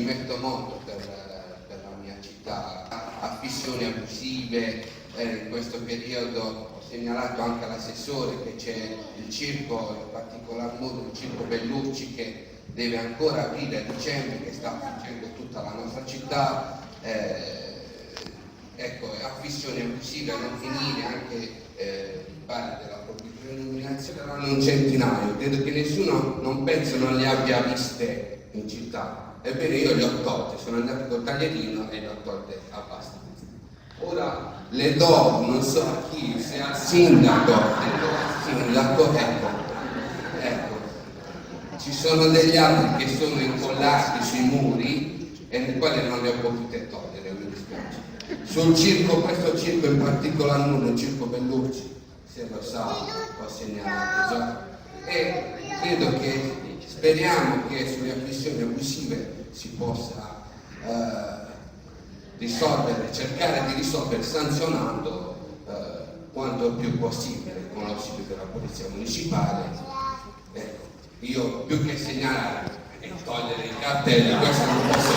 metto molto per la mia città, affissioni abusive, in questo periodo ho segnalato anche all'assessore che c'è il circo, in particolar modo il circo Bellucci, che deve ancora aprire a dicembre, che sta affliggendo tutta la nostra città. Ecco, affissioni abusive a non finire, anche pare della denominazione erano un centinaio, credo che nessuno, non penso, non le abbia viste in città. Ebbene, io le ho tolte, sono andato col taglierino e le ho tolte abbastanza. Ora le do, non so a chi, se al sindaco, ecco, ci sono degli altri che sono incollati sui muri e nei quali non le ho potute togliere, mi dispiace. Sul circo, questo circo in particolar modo, il circo Bellucci, se lo sa, ho segnalato già, e credo che speriamo che sulle affissioni abusive si possa risolvere, cercare di risolvere sanzionando quanto più possibile con l'ausilio della polizia municipale. Ecco, io più che segnalare e togliere i cartelli, questo non posso